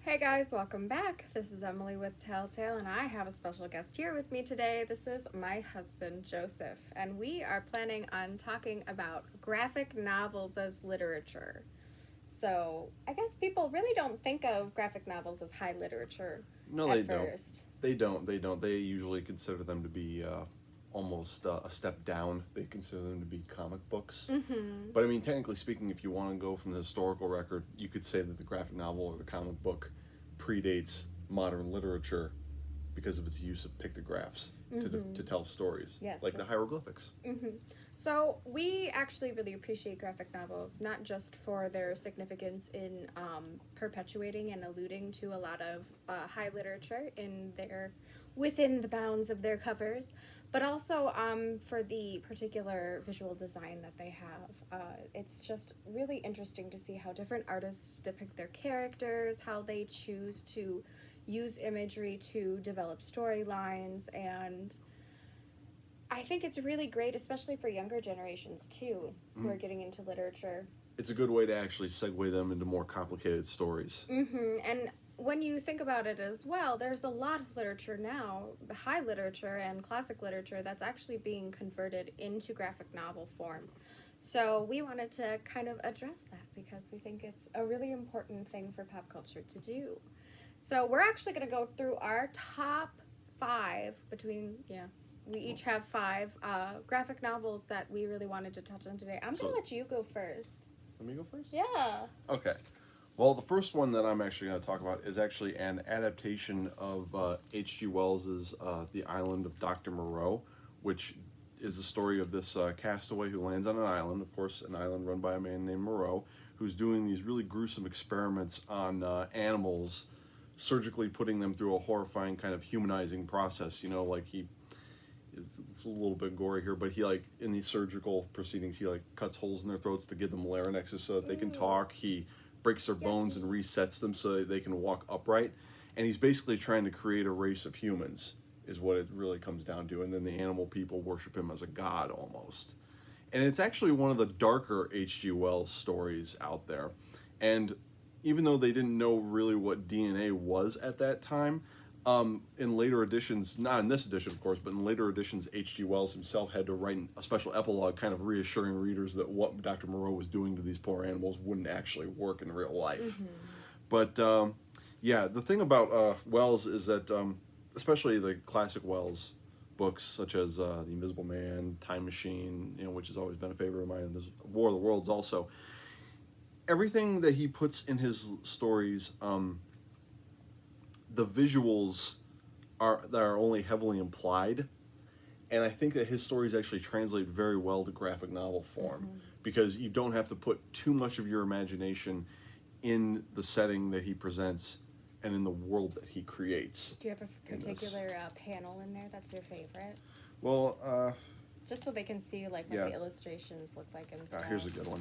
Hey guys, welcome back. This is Emily with Telltale, and I have a special guest here with me today. This is my husband, Joseph, and we are planning on talking about graphic novels as literature. So, I guess people really don't think of graphic novels as high literature No, they at don't. first. They don't. They usually consider them to be almost a step down. They consider them to be comic books. Mm-hmm. But I mean, technically speaking, if you want to go from the historical record, you could say that the graphic novel or the comic book predates modern literature because of its use of pictographs to tell stories, Yes. like the hieroglyphics. Mm-hmm. So we actually really appreciate graphic novels, not just for their significance in perpetuating and alluding to a lot of high literature in their within the bounds of their covers, but also for the particular visual design that they have. It's just really interesting to see how different artists depict their characters, how they choose to use imagery to develop storylines, and I think it's really great, especially for younger generations too, who are getting into literature. It's a good way to actually segue them into more complicated stories. Mm-hmm. And when you think about it as well, there's a lot of literature now, the high literature and classic literature, that's actually being converted into graphic novel form. So we wanted to kind of address that because we think it's a really important thing for pop culture to do. So we're actually going to go through our top five we each have five graphic novels that we really wanted to touch on today. I'm going to let you go first. Let me go first? Yeah. Okay. Well, the first one that I'm actually going to talk about is actually an adaptation of H.G. Wells's The Island of Dr. Moreau, which is the story of this castaway who lands on an island, of course, an island run by a man named Moreau, who's doing these really gruesome experiments on animals, surgically putting them through a horrifying kind of humanizing process. You know, like it's a little bit gory here, but he, like, in these surgical proceedings, he like cuts holes in their throats to give them larynxes so that they can talk. He breaks their bones and resets them so that they can walk upright. And he's basically trying to create a race of humans, is what it really comes down to. And then the animal people worship him as a god almost. And it's actually one of the darker H.G. Wells stories out there. And even though they didn't know really what DNA was at that time, in later editions, not in this edition, of course, but in later editions, H.G. Wells himself had to write a special epilogue kind of reassuring readers that what Dr. Moreau was doing to these poor animals wouldn't actually work in real life. Mm-hmm. But, yeah, the thing about Wells is that, especially the classic Wells books, such as The Invisible Man, Time Machine, which has always been a favorite of mine, and there's War of the Worlds also, everything that he puts in his stories, the visuals are only heavily implied, and I think that his stories actually translate very well to graphic novel form, because you don't have to put too much of your imagination in the setting that he presents and in the world that he creates. Do you have a particular panel in there that's your favorite? Well, just so they can see like what the illustrations look like and stuff. Here's a good one.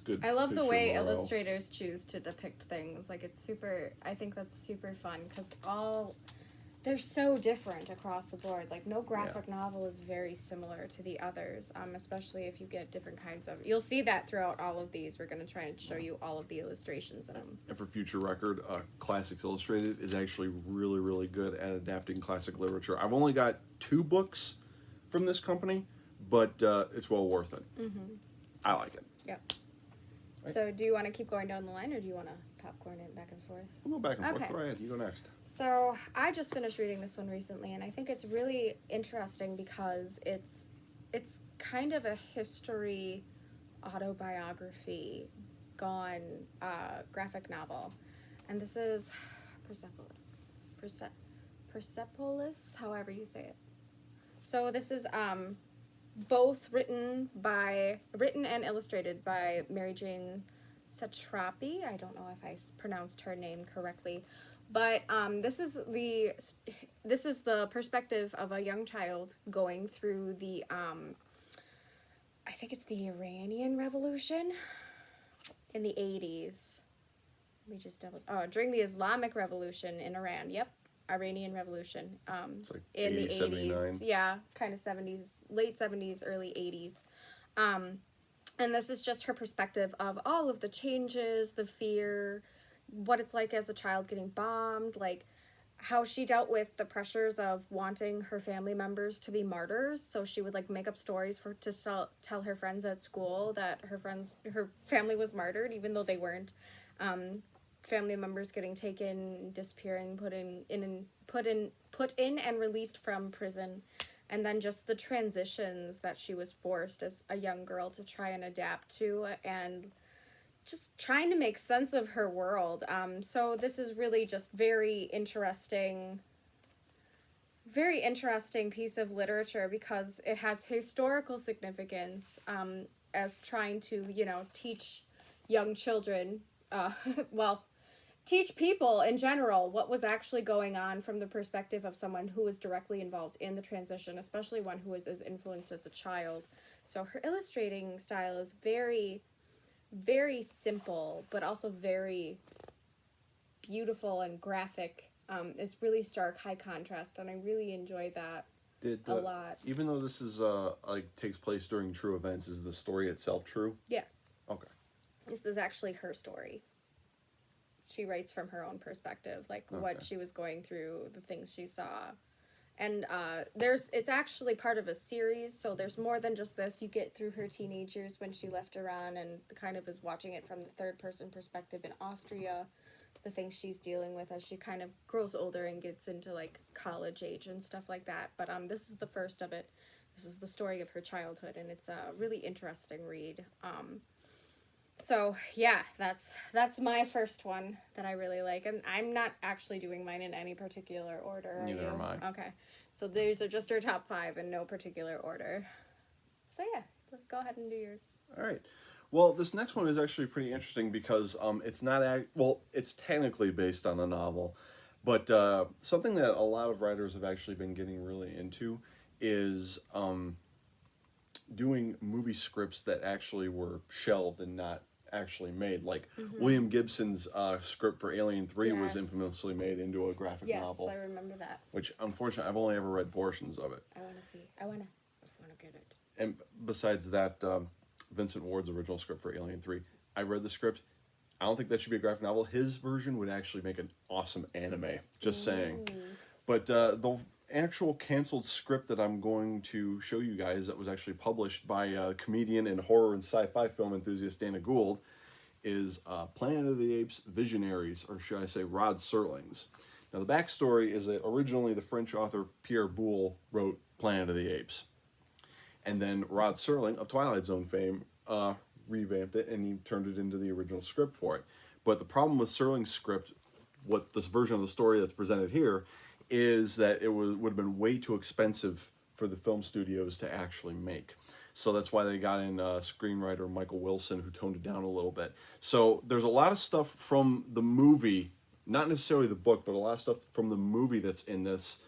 Good. I love the way illustrators choose to depict things. Like, it's super, I think that's super fun because they're so different across the board. Like, no graphic novel is very similar to the others, especially if you get different kinds of, you'll see that throughout all of these. We're going to try and show you all of the illustrations in them. And for future record, Classics Illustrated is actually really, really good at adapting classic literature. I've only got 2 books from this company, but it's well worth it. Mm-hmm. I like it. Yep. Right. So do you want to keep going down the line, or do you want to popcorn it back and forth? We'll go back and forth. Go ahead. You go next. So I just finished reading this one recently, and I think it's really interesting because it's kind of a history autobiography gone graphic novel. And this is Persepolis, however you say it. So this is both written and illustrated by Mary Jane Satrapi. I don't know if I pronounced her name correctly, but this is the perspective of a young child going through the I think it's the Iranian Revolution in the 80s. Let me just during the Islamic Revolution in Iran. Yep. Iranian Revolution It's like in 80, the 80s. 79. Yeah, kind of 70s, late 70s, early 80s. And this is just her perspective of all of the changes, the fear, what it's like as a child getting bombed, like how she dealt with the pressures of wanting her family members to be martyrs. So she would like make up stories for to tell her friends at school that her family was martyred, even though they weren't. Family members getting taken, disappearing, put in and released from prison, and then just the transitions that she was forced as a young girl to try and adapt to, and just trying to make sense of her world. So this is really just very interesting piece of literature because it has historical significance, as trying to, teach young children, well, teach people in general what was actually going on from the perspective of someone who was directly involved in the transition, especially one who was as influenced as a child. So her illustrating style is very, very simple, but also very beautiful and graphic. It's really stark, high contrast, and I really enjoy that a lot. Even though this is like takes place during true events, is the story itself true? Yes. Okay. This is actually her story. She writes from her own perspective, like what she was going through, the things she saw. And it's actually part of a series, so there's more than just this. You get through her teenage years when she left Iran and kind of is watching it from the third person perspective in Austria, the things she's dealing with as she kind of grows older and gets into like college age and stuff like that. But this is the first of it. This is the story of her childhood, and it's a really interesting read. So yeah, that's my first one that I really like, and I'm not actually doing mine in any particular order. Neither am I. Okay, so these are just our top 5 in no particular order. So yeah, go ahead and do yours. All right. Well, this next one is actually pretty interesting because it's not it's technically based on a novel, but something that a lot of writers have actually been getting really into is doing movie scripts that actually were shelved and not actually made. Like William Gibson's script for Alien 3 was infamously made into a graphic novel. Yes, I remember that. Which, unfortunately, I've only ever read portions of it. I want to see. I want to get it. And besides that, Vincent Ward's original script for Alien 3, I read the script. I don't think that should be a graphic novel. His version would actually make an awesome anime. Just saying. But the actual canceled script that I'm going to show you guys that was actually published by comedian and horror and sci-fi film enthusiast Dana Gould is Planet of the Apes Visionaries, or should I say Rod Serling's. Now the backstory is that originally the French author Pierre Boulle wrote Planet of the Apes. And then Rod Serling of Twilight Zone fame revamped it and he turned it into the original script for it. But the problem with Serling's script, what this version of the story that's presented here, is that it would have been way too expensive for the film studios to actually make. So that's why they got in screenwriter Michael Wilson, who toned it down a little bit. So there's a lot of stuff from the movie, not necessarily the book, but a lot of stuff from the movie that's in this.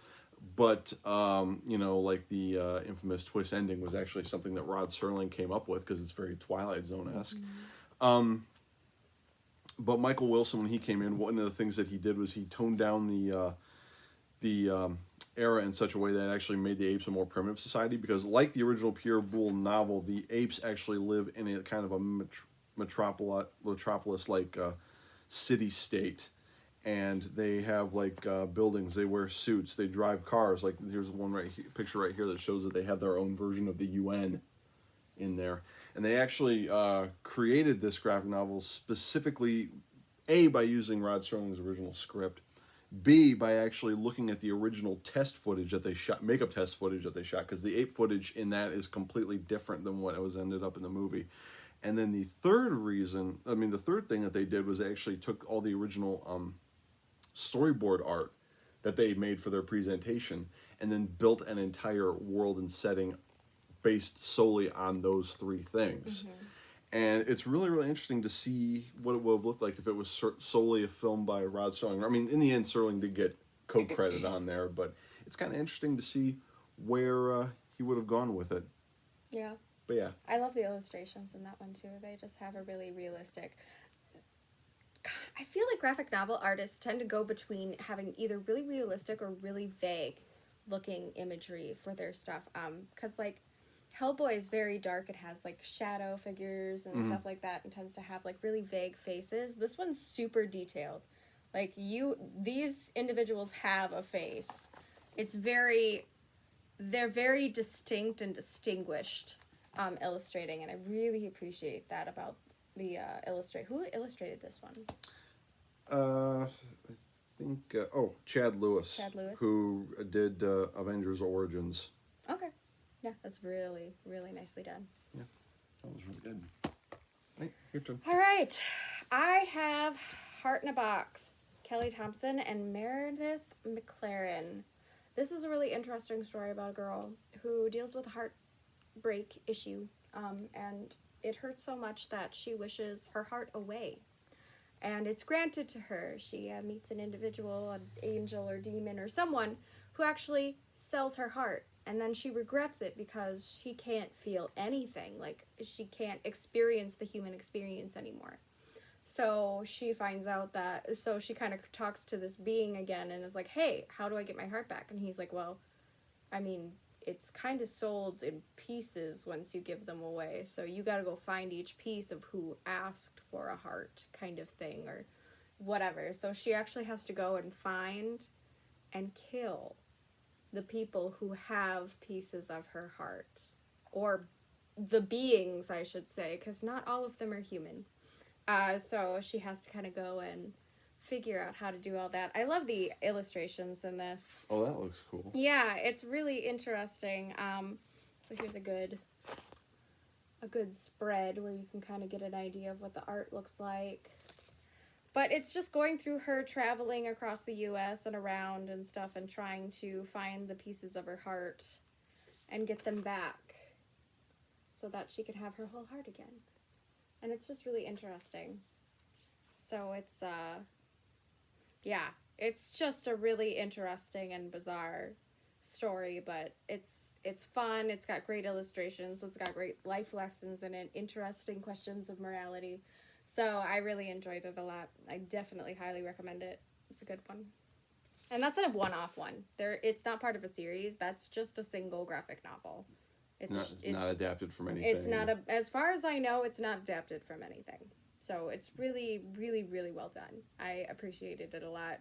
But, like the infamous twist ending was actually something that Rod Serling came up with because it's very Twilight Zone-esque. But Michael Wilson, when he came in, one of the things that he did was he toned down the era in such a way that it actually made the apes a more primitive society, because like the original Pierre Boulle novel, the apes actually live in a kind of a metropolis-like city-state, and they have like buildings, they wear suits, they drive cars. Like here's one picture right here that shows that they have their own version of the UN in there. And they actually created this graphic novel specifically, A, by using Rod Serling's original script, B, by actually looking at the original test footage that they shot, makeup test footage that they shot, because the ape footage in that is completely different than what was ended up in the movie. And then the third thing that they did was they actually took all the original storyboard art that they made for their presentation and then built an entire world and setting based solely on those 3 things. And it's really, really interesting to see what it would have looked like if it was solely a film by Rod Serling. I mean, in the end, Serling did get co-credit on there, but it's kind of interesting to see where he would have gone with it. Yeah. But yeah. I love the illustrations in that one, too. They just have a really realistic... I feel like graphic novel artists tend to go between having either really realistic or really vague looking imagery for their stuff. Because, like, Hellboy is very dark. It has like shadow figures and stuff like that, and tends to have like really vague faces. This one's super detailed. Like these individuals have a face. They're very distinct and distinguished, illustrating, and I really appreciate that about the illustrator. Who illustrated this one? I think Chad Lewis. Chad Lewis. Who did Avengers Origins. Okay. Yeah, that's really, really nicely done. Yeah, that was really good. Hey, your turn. All right. I have Heart in a Box, Kelly Thompson and Meredith McLaren. This is a really interesting story about a girl who deals with a heartbreak issue, and it hurts so much that she wishes her heart away. And it's granted to her. She meets an individual, an angel or demon or someone who actually sells her heart. And then she regrets it because she can't feel anything. Like, she can't experience the human experience anymore. So she finds out that, so she kind of talks to this being again and is like, hey, how do I get my heart back? And he's like, well, I mean, it's kind of sold in pieces once you give them away. So you got to go find each piece of who asked for a heart kind of thing or whatever. So she actually has to go and find and kill the people who have pieces of her heart. Or the beings, I should say, because not all of them are human. So she has to kind of go and figure out how to do all that. I love the illustrations in this. Oh, that looks cool. Yeah, it's really interesting. So here's a good spread where you can kind of get an idea of what the art looks like. But it's just going through her traveling across the U.S. and around and stuff and trying to find the pieces of her heart and get them back so that she can have her whole heart again. And it's just really interesting. So it's, it's just a really interesting and bizarre story, but it's fun. It's got great illustrations. It's got great life lessons in it, interesting questions of morality. So I really enjoyed it a lot. I definitely highly recommend it. It's a good one. And that's a one-off one. It's not part of a series. That's just a single graphic novel. It's not adapted from anything. It's not as far as I know, it's not adapted from anything. So it's really, really, really well done. I appreciated it a lot.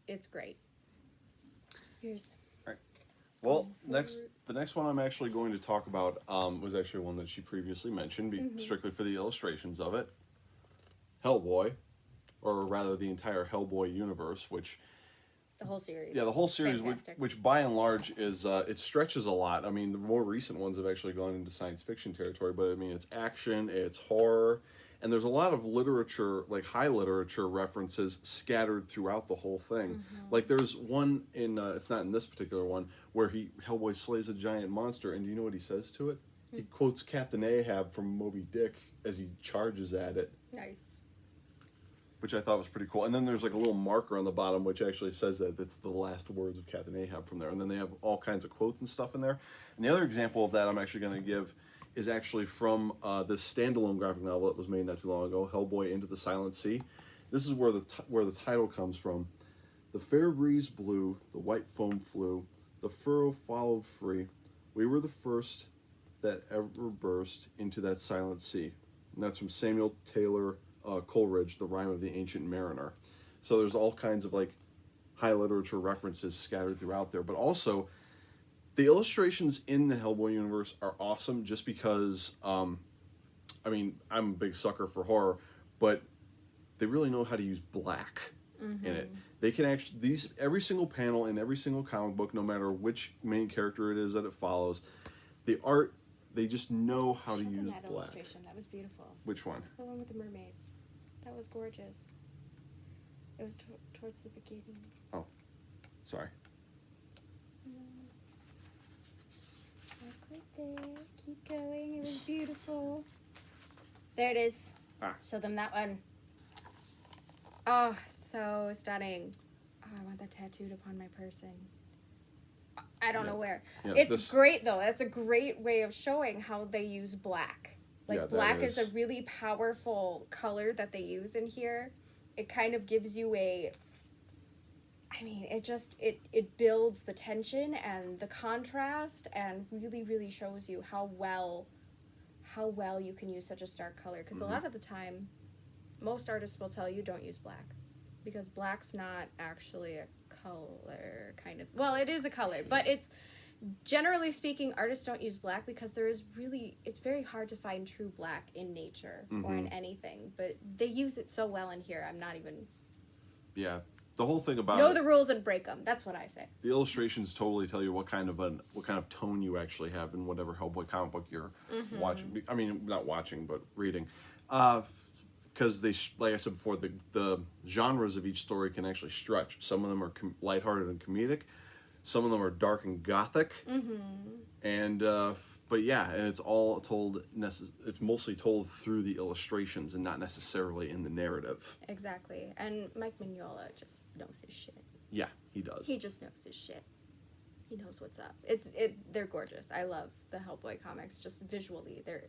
It's great. Here's. All right. Well, the next one I'm actually going to talk about was actually one that she previously mentioned, strictly for the illustrations of it. Hellboy, or rather the entire Hellboy universe, which... The whole series. Yeah, the whole series, which by and large is, it stretches a lot. I mean, the more recent ones have actually gone into science fiction territory, but I mean, it's action, it's horror, and there's a lot of literature, like high literature references scattered throughout the whole thing. Like there's one in, it's not in this particular one, where Hellboy slays a giant monster, and do you know what he says to it? He quotes Captain Ahab from Moby Dick as he charges at it. Nice. Which I thought was pretty cool. And then there's like a little marker on the bottom which actually says that it's the last words of Captain Ahab from there. And then they have all kinds of quotes and stuff in there. And the other example of that I'm actually going to give is actually from this standalone graphic novel that was made not too long ago, Hellboy Into the Silent Sea. This is where the title comes from. The fair breeze blew, the white foam flew, the furrow followed free. We were the first that ever burst into that silent sea. And that's from Samuel Taylor Coleridge, The Rime of the Ancient Mariner. So there's all kinds of like high literature references scattered throughout there, but also the illustrations in the Hellboy universe are awesome just because I mean, I'm a big sucker for horror, but they really know how to use black in it. They can actually, every single panel in every single comic book, no matter which main character it is that it follows, the art, they just know how to use that black. Illustration. That was beautiful. Which one? The one with the mermaid. That was gorgeous. It was towards the beginning. Oh, sorry. Look right there. Keep going. It was beautiful. There it is. Show them that one. Oh, so stunning. Oh, I want that tattooed upon my person. I don't know where. Yeah, it's great, though. That's a great way of showing how they use black. Like, black is a really powerful color that they use in here. It kind of gives you I mean, it builds the tension and the contrast, and really really shows you how well you can use such a stark color. Because a lot of the time, most artists will tell you don't use black, because black's not actually a color, kind of. Well, it is a color, but it's, generally speaking, artists don't use black because it's very hard to find true black in nature or in anything. But they use it so well in here. I'm not even. Yeah, the whole thing about Know the rules and break them. That's what I say. the illustrations totally tell you what kind of tone you actually have in whatever Hellboy comic book you're watching. I mean, not watching, but reading. Because like I said before, the genres of each story can actually stretch. Some of them are lighthearted and comedic. Some of them are dark and gothic. And but yeah, and it's all told. It's mostly told through the illustrations and not necessarily in the narrative. Exactly. And Mike Mignola just knows his shit. Yeah, he does. He just knows his shit. He knows what's up. They're gorgeous. I love the Hellboy comics. Just visually, they're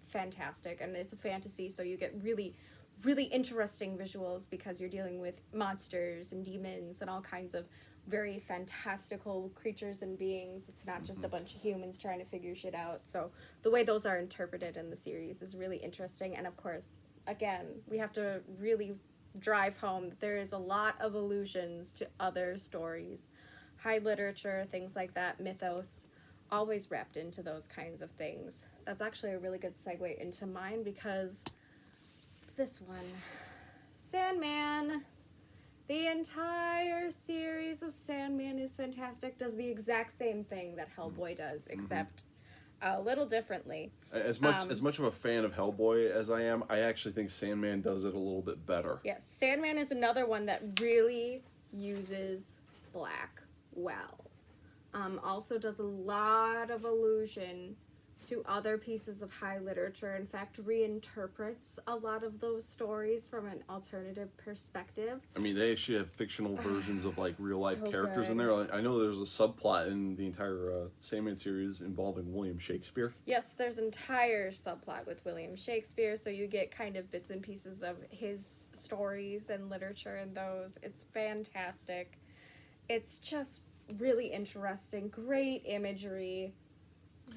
fantastic, and it's a fantasy, so you get really really interesting visuals because you're dealing with monsters and demons and all kinds of very fantastical creatures and beings. It's not just a bunch of humans trying to figure shit out. So the way those are interpreted in the series is really interesting. And of course, again, we have to really drive home that there is a lot of allusions to other stories, high literature, things like that, mythos, always wrapped into those kinds of things. That's actually a really good segue into mine, because this one, Sandman, the entire series of Sandman is fantastic, does the exact same thing that Hellboy does, except a little differently. As much of a fan of Hellboy as I am, I actually think Sandman does it a little bit better. Yes, Sandman is another one that really uses black well. Also does a lot of allusion to other pieces of high literature. In fact, reinterprets a lot of those stories from an alternative perspective. I mean, they actually have fictional versions of like real life So characters in good. there. I know there's a subplot in the entire Sandman series involving William Shakespeare. Yes, there's an entire subplot with William Shakespeare, so you get kind of bits and pieces of his stories and literature in those. It's fantastic. It's just really interesting, great imagery,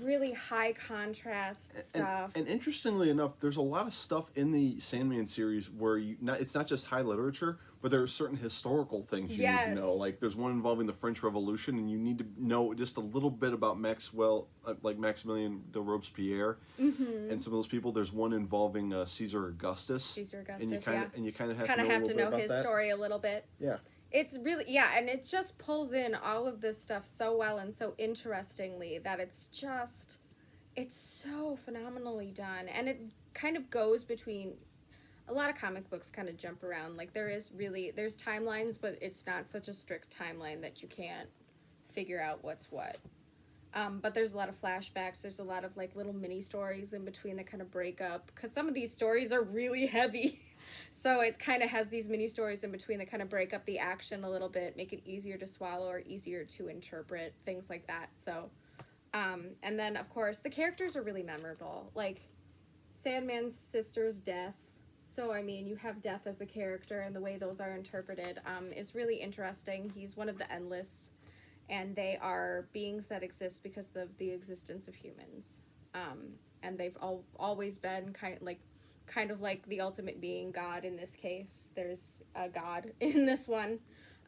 really high contrast stuff. And interestingly enough, there's a lot of stuff in the Sandman series where it's not just high literature, but there are certain historical things you need to know. Like there's one involving the French Revolution, and you need to know just a little bit about Maximilien de Robespierre, and some of those people. There's one involving Caesar Augustus. And you kind of have to know his story a little bit. Yeah. It's really, and it just pulls in all of this stuff so well and so interestingly that it's so phenomenally done. And it kind of goes between, a lot of comic books kind of jump around. Like there's timelines, but it's not such a strict timeline that you can't figure out what's what. But there's a lot of flashbacks. There's a lot of like little mini stories in between that kind of break up, because some of these stories are really heavy. So it kind of has these mini stories in between that kind of break up the action a little bit, make it easier to swallow or easier to interpret, things like that. So, and then of course the characters are really memorable. Like Sandman's sister's death. So I mean, you have death as a character, and the way those are interpreted is really interesting. He's one of the Endless, and they are beings that exist because of the existence of humans. And they've always been kind of like the ultimate being, God in this case. There's a God in this one,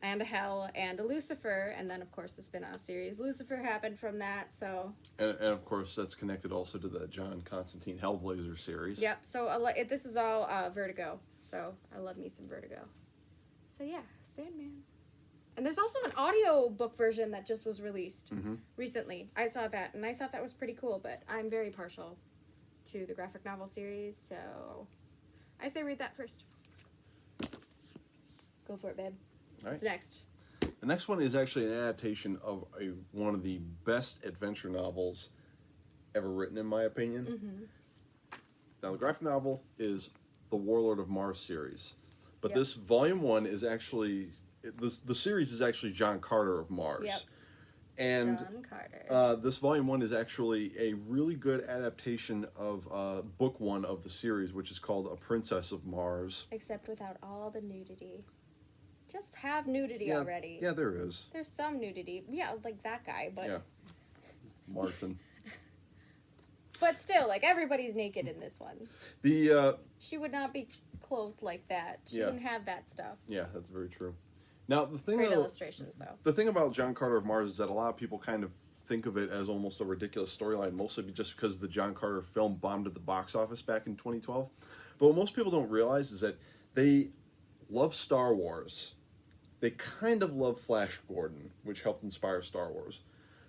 and a hell, and a Lucifer, and then of course the spin-off series Lucifer happened from that. So and of course that's connected also to the John Constantine Hellblazer series. Yep. So this is all Vertigo. So I love me some Vertigo. So yeah, Sandman. And there's also an audio book version that just was released recently. I saw that, and I thought that was pretty cool, but I'm very partial to the graphic novel series, so I say read that first. Go for it, babe. All What's right. next? The next one is actually an adaptation of one of the best adventure novels ever written, in my opinion. Now, the graphic novel is the Warlord of Mars series, but this volume 1 is actually the series is actually John Carter of Mars. Yep. And John Carter. this volume 1 is actually a really good adaptation of book 1 of the series, which is called A Princess of Mars. Except without all the nudity. just have nudity Yeah, already. yeah, there is. There's some nudity. Yeah, like that guy, but Yeah. Martian. but still, like everybody's naked in this one. The She would not be clothed like that. She Yeah. didn't have that stuff. yeah, that's very true. Now the thing Great though, illustrations though. the thing about John Carter of Mars is that a lot of people kind of think of it as almost a ridiculous storyline, mostly just because the John Carter film bombed at the box office back in 2012. But what most people don't realize is that they love Star Wars. They kind of love Flash Gordon, which helped inspire Star Wars.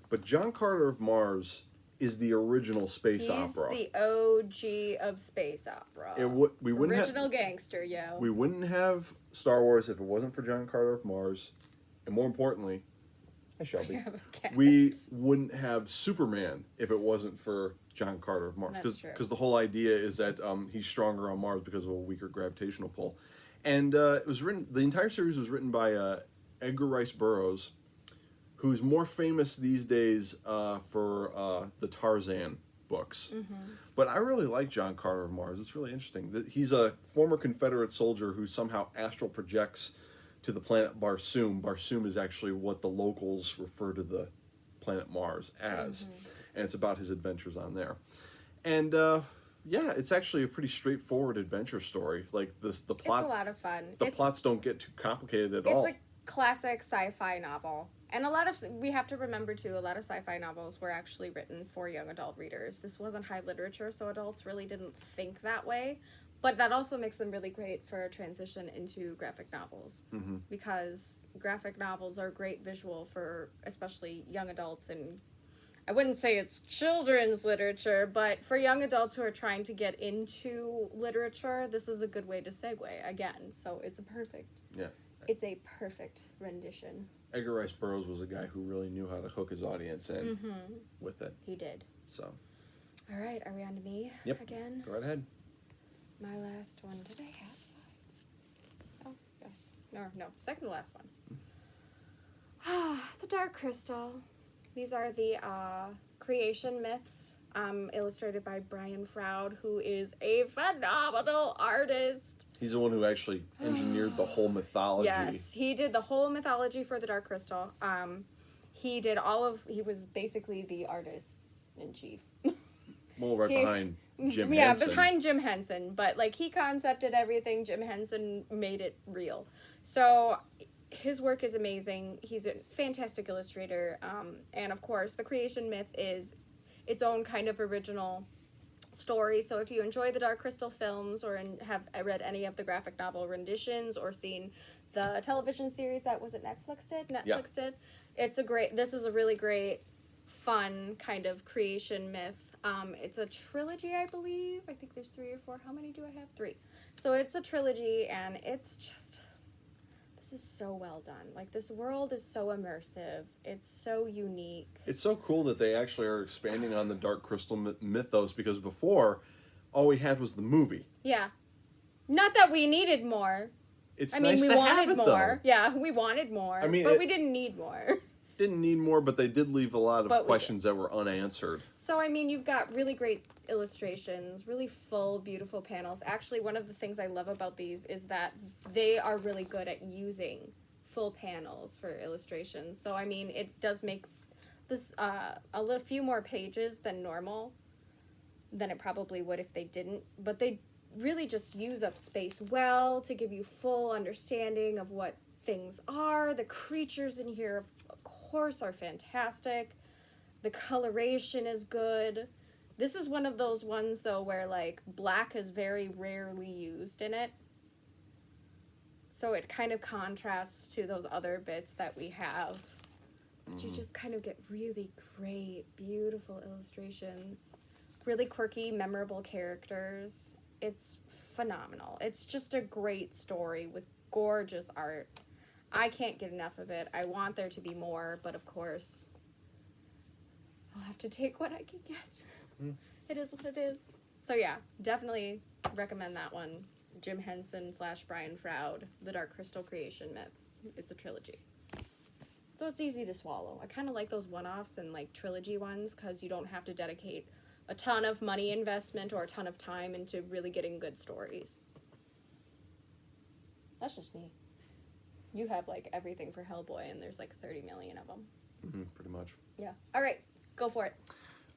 But John Carter of Mars is the original space opera. He's the OG of space opera. We wouldn't Original gangster, yo. we wouldn't have Star Wars if it wasn't for John Carter of Mars, and more importantly, hi Shelby, have a cat. we wouldn't have Superman if it wasn't for John Carter of Mars. That's true. Because the whole idea is that he's stronger on Mars because of a weaker gravitational pull, and it was written. The entire series was written by Edgar Rice Burroughs, who's more famous these days for the Tarzan books. Mm-hmm. But I really like John Carter of Mars. It's really interesting. He's a former Confederate soldier who somehow astral projects to the planet Barsoom. Barsoom is actually what the locals refer to the planet Mars as. Mm-hmm. And it's about his adventures on there. And yeah, it's actually a pretty straightforward adventure story. Like the plots, It's a lot of fun. plots don't get too complicated at all. It's a classic sci-fi novel. And we have to remember too, a lot of sci-fi novels were actually written for young adult readers. This wasn't high literature, so adults really didn't think that way. But that also makes them really great for a transition into graphic novels. Mm-hmm. Because graphic novels are great visual for especially young adults, and I wouldn't say it's children's literature, but for young adults who are trying to get into literature, this is a good way to segue again. So it's a perfect rendition. Edgar Rice Burroughs was a guy who really knew how to hook his audience in with it. He did. So. All right, are we on to me again? Go right ahead. My last one. Did I have 5? Oh, yeah. No, second to last one. The Dark Crystal. These are the creation myths, illustrated by Brian Froud, who is a phenomenal artist. He's the one who actually engineered the whole mythology. Yes, he did the whole mythology for the Dark Crystal. He was basically the artist in chief. Well, behind Jim Henson. Yeah, behind Jim Henson, but like he concepted everything. Jim Henson made it real. So his work is amazing. He's a fantastic illustrator. And of course, the creation myth is its own kind of original story. So if you enjoy the Dark Crystal films or have read any of the graphic novel renditions or seen the television series that was it Netflix did, this is a really great, fun kind of creation myth. It's a trilogy, I believe. I think there's 3 or 4. How many do I have? 3. So it's a trilogy, and it's just, this is so well done. Like, this world is so immersive. It's so unique. It's so cool that they actually are expanding on the Dark Crystal mythos, because before, all we had was the movie. Yeah. Not that we needed more. It's nice to have it, more. though. Yeah, we wanted more. But we didn't need more. Didn't need more, but they did leave a lot of questions that were unanswered. So, I mean, you've got really great illustrations, really full, beautiful panels. Actually, one of the things I love about these is that they are really good at using full panels for illustrations. So, I mean, it does make this a few more pages than normal, than it probably would if they didn't. But they really just use up space well to give you full understanding of what things are. The creatures in here, of course, are fantastic. The coloration is good. This is one of those ones, though, where, like, black is very rarely used in it. So it kind of contrasts to those other bits that we have. But you just kind of get really great, beautiful illustrations. Really quirky, memorable characters. It's phenomenal. It's just a great story with gorgeous art. I can't get enough of it. I want there to be more, but of course, I'll have to take what I can get. It is what it is. So yeah, definitely recommend that one. Jim Henson / Brian Froud, The Dark Crystal Creation Myths. It's a trilogy. So it's easy to swallow. I kind of like those one-offs and like trilogy ones because you don't have to dedicate a ton of money investment or a ton of time into really getting good stories. That's just me. You have like everything for Hellboy, and there's like 30 million of them. Pretty much. Yeah. All right, go for it.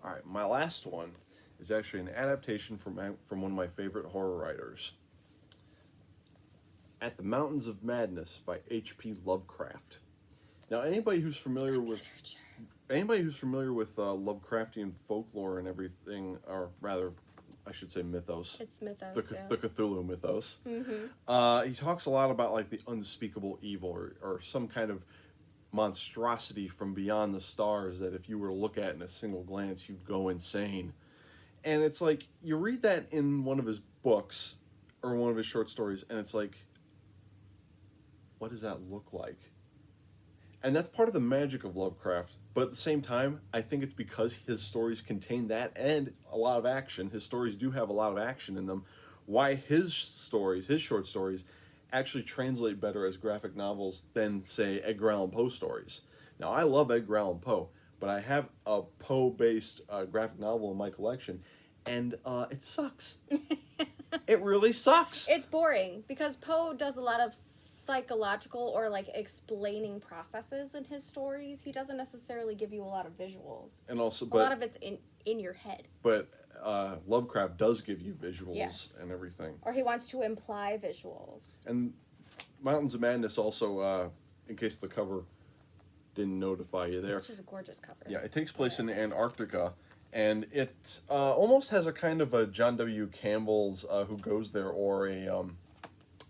All right, my last one is actually an adaptation from one of my favorite horror writers. At the Mountains of Madness by H.P. Lovecraft. Now, anybody who's familiar with Lovecraftian folklore and everything, or rather, I should say mythos. It's mythos. The Cthulhu mythos. He talks a lot about like the unspeakable evil or some kind of monstrosity from beyond the stars that if you were to look at in a single glance, you'd go insane. And it's like, you read that in one of his books or one of his short stories, and it's like, what does that look like? And that's part of the magic of Lovecraft. But at the same time, I think it's because his stories contain that and a lot of action. His stories do have a lot of action in them. Why his short stories, actually translate better as graphic novels than, say, Edgar Allan Poe stories. Now, I love Edgar Allan Poe, but I have a Poe-based graphic novel in my collection, and it sucks. It really sucks. It's boring because Poe does a lot of psychological or like explaining processes in his stories. He doesn't necessarily give you a lot of visuals. And also, a lot of it's in your head. But Lovecraft does give you visuals Yes. and everything. Or he wants to imply visuals. And Mountains of Madness also, in case the cover didn't notify you there. Which is a gorgeous cover. Yeah, it takes place in Antarctica, and it almost has a kind of a John W. Campbell's Who Goes There, or a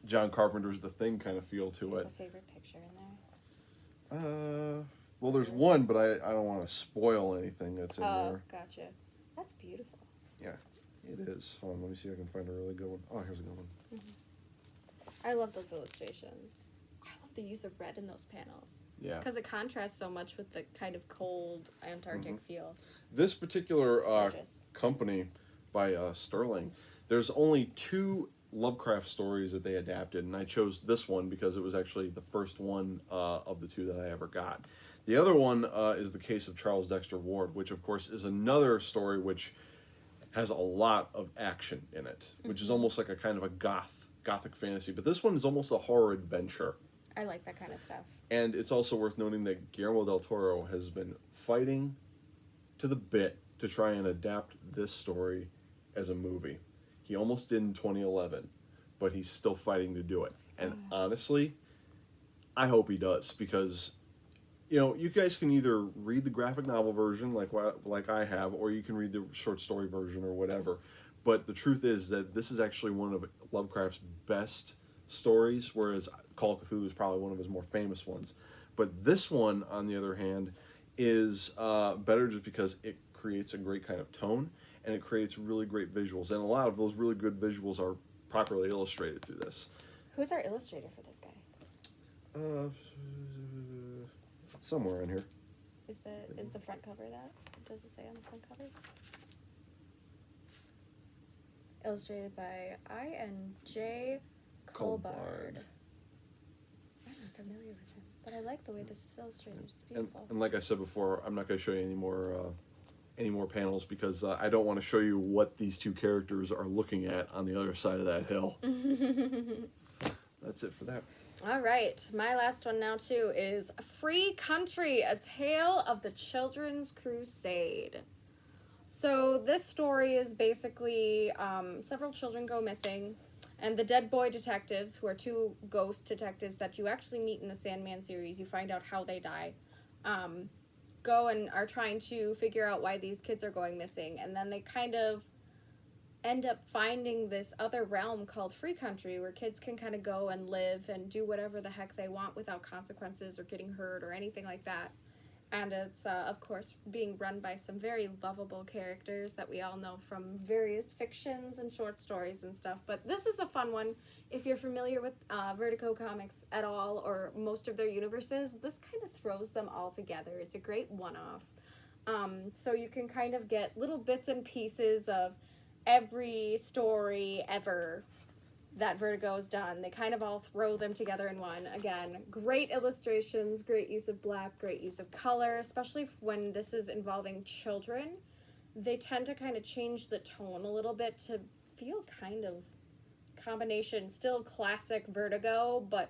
John Carpenter's The Thing kind of feel to it. A favorite picture in there? Well, there's one, but I don't want to spoil anything that's in there. Oh, gotcha. That's beautiful. Yeah, it is. Hold on, let me see if I can find a really good one. Oh, here's a good one. I love those illustrations. I love the use of red in those panels. Yeah. Because it contrasts so much with the kind of cold Antarctic feel. This particular Gorgeous. company by Sterling, there's only 2 Lovecraft stories that they adapted, and I chose this one because it was actually the first one of the 2 that I ever got. The other one is The Case of Charles Dexter Ward, which of course is another story which has a lot of action in it, which is almost like a kind of a gothic fantasy. But this one is almost a horror adventure. I like that kind of stuff. And it's also worth noting that Guillermo del Toro has been fighting to the bit to try and adapt this story as a movie. He almost did in 2011, but he's still fighting to do it. And honestly, I hope he does, because, you know, you guys can either read the graphic novel version like I have, or you can read the short story version or whatever. But the truth is that this is actually one of Lovecraft's best stories, whereas Call of Cthulhu is probably one of his more famous ones. But this one, on the other hand, is better just because it creates a great kind of tone, and it creates really great visuals. And a lot of those really good visuals are properly illustrated through this. Who's our illustrator for this guy? It's somewhere in here. Is the front cover that? Does it say on the front cover? Illustrated by I.N.J. Colbard. I'm not familiar with him, but I like the way this is illustrated. It's beautiful. And like I said before, I'm not going to show you any more panels, because I don't want to show you what these 2 characters are looking at on the other side of that hill. That's it for that. All right, my last one now too is Free Country, A Tale of the Children's Crusade. So this story is basically several children go missing, and the Dead Boy detectives, who are 2 ghost detectives that you actually meet in the Sandman series, you find out how they die, go and are trying to figure out why these kids are going missing. And then they kind of end up finding this other realm called Free Country, where kids can kind of go and live and do whatever the heck they want without consequences or getting hurt or anything like that. And it's, of course, being run by some very lovable characters that we all know from various fictions and short stories and stuff. But this is a fun one. If you're familiar with Vertigo Comics at all, or most of their universes, this kind of throws them all together. It's a great one-off. So you can kind of get little bits and pieces of every story ever that Vertigo's done. They kind of all throw them together in one. Again, great illustrations, great use of black, great use of color, especially when this is involving children. They tend to kind of change the tone a little bit to feel kind of combination, still classic Vertigo, but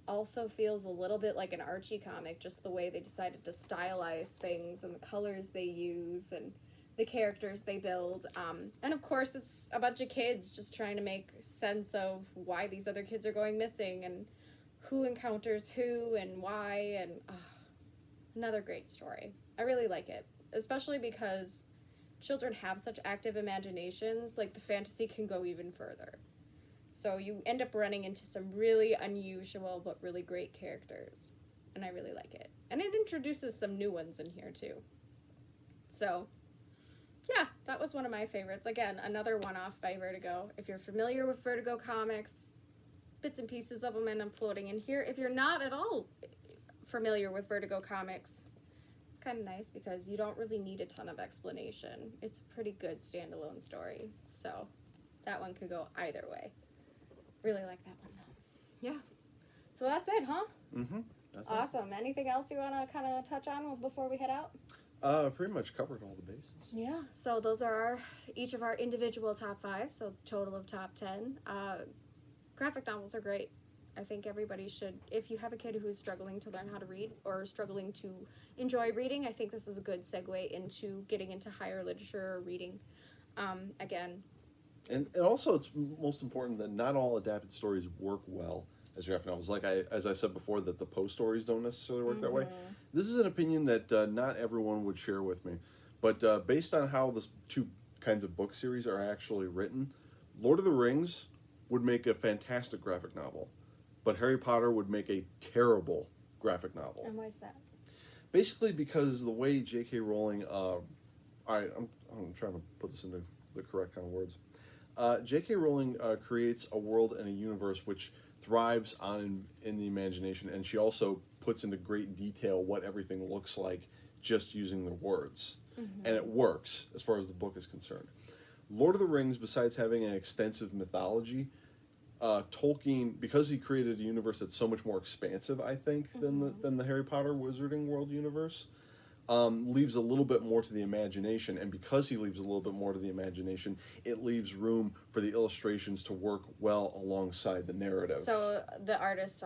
also feels a little bit like an Archie comic, just the way they decided to stylize things and the colors they use and the characters they build. And of course, it's a bunch of kids just trying to make sense of why these other kids are going missing and who encounters who and why. And another great story. I really like it, especially because children have such active imaginations, like the fantasy can go even further. So you end up running into some really unusual but really great characters. And I really like it. And it introduces some new ones in here too. So, yeah, that was one of my favorites. Again, another one-off by Vertigo. If you're familiar with Vertigo comics, bits and pieces of them end up floating in here. If you're not at all familiar with Vertigo comics, it's kind of nice because you don't really need a ton of explanation. It's a pretty good standalone story. So, that one could go either way. Really like that one though. Yeah. So that's it, huh? Mm-hmm. That's awesome. Anything else you want to kind of touch on before we head out? Pretty much covered all the bases. Yeah. So those are each of our individual top 5. So total of top 10. Graphic novels are great. I think everybody should, if you have a kid who's struggling to learn how to read or struggling to enjoy reading, I think this is a good segue into getting into higher literature or reading. Again, And also, it's most important that not all adapted stories work well as graphic novels. As I said before, that the Poe stories don't necessarily work that way. This is an opinion that not everyone would share with me. But based on how the two kinds of book series are actually written, Lord of the Rings would make a fantastic graphic novel, but Harry Potter would make a terrible graphic novel. and why is that? Basically because the way J.K. Rowling... I'm trying to put this into the correct kind of words. J.K. Rowling creates a world and a universe which thrives in the imagination, and she also puts into great detail what everything looks like just using the words. Mm-hmm. And it works as far as the book is concerned. Lord of the Rings, besides having an extensive mythology, Tolkien, because he created a universe that's so much more expansive, I think, than the Harry Potter Wizarding World universe, leaves a little bit more to the imagination, and because he leaves a little bit more to the imagination, it leaves room for the illustrations to work well alongside the narrative. So the artists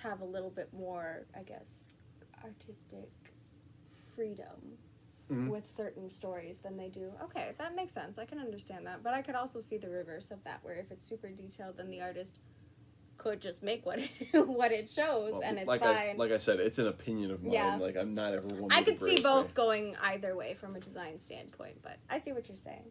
have a little bit more, I guess, artistic freedom with certain stories than they do. Okay, that makes sense. I can understand that, but I could also see the reverse of that, where if it's super detailed, then the artist could just make what it shows, and it's fine. Like I said, it's an opinion of mine. Yeah. Like, I'm not everyone. I could see both going either way from a design standpoint, but I see what you're saying.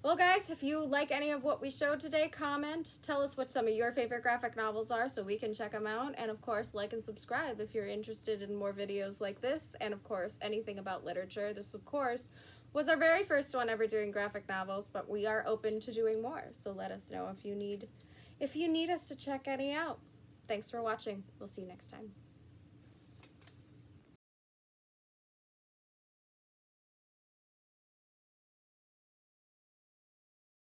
Well, guys, if you like any of what we showed today, comment. Tell us what some of your favorite graphic novels are so we can check them out. And, of course, like and subscribe if you're interested in more videos like this. And, of course, anything about literature. This, of course, was our very first one ever doing graphic novels, but we are open to doing more. So let us know if you need us to check any out. Thanks for watching. We'll see you next time.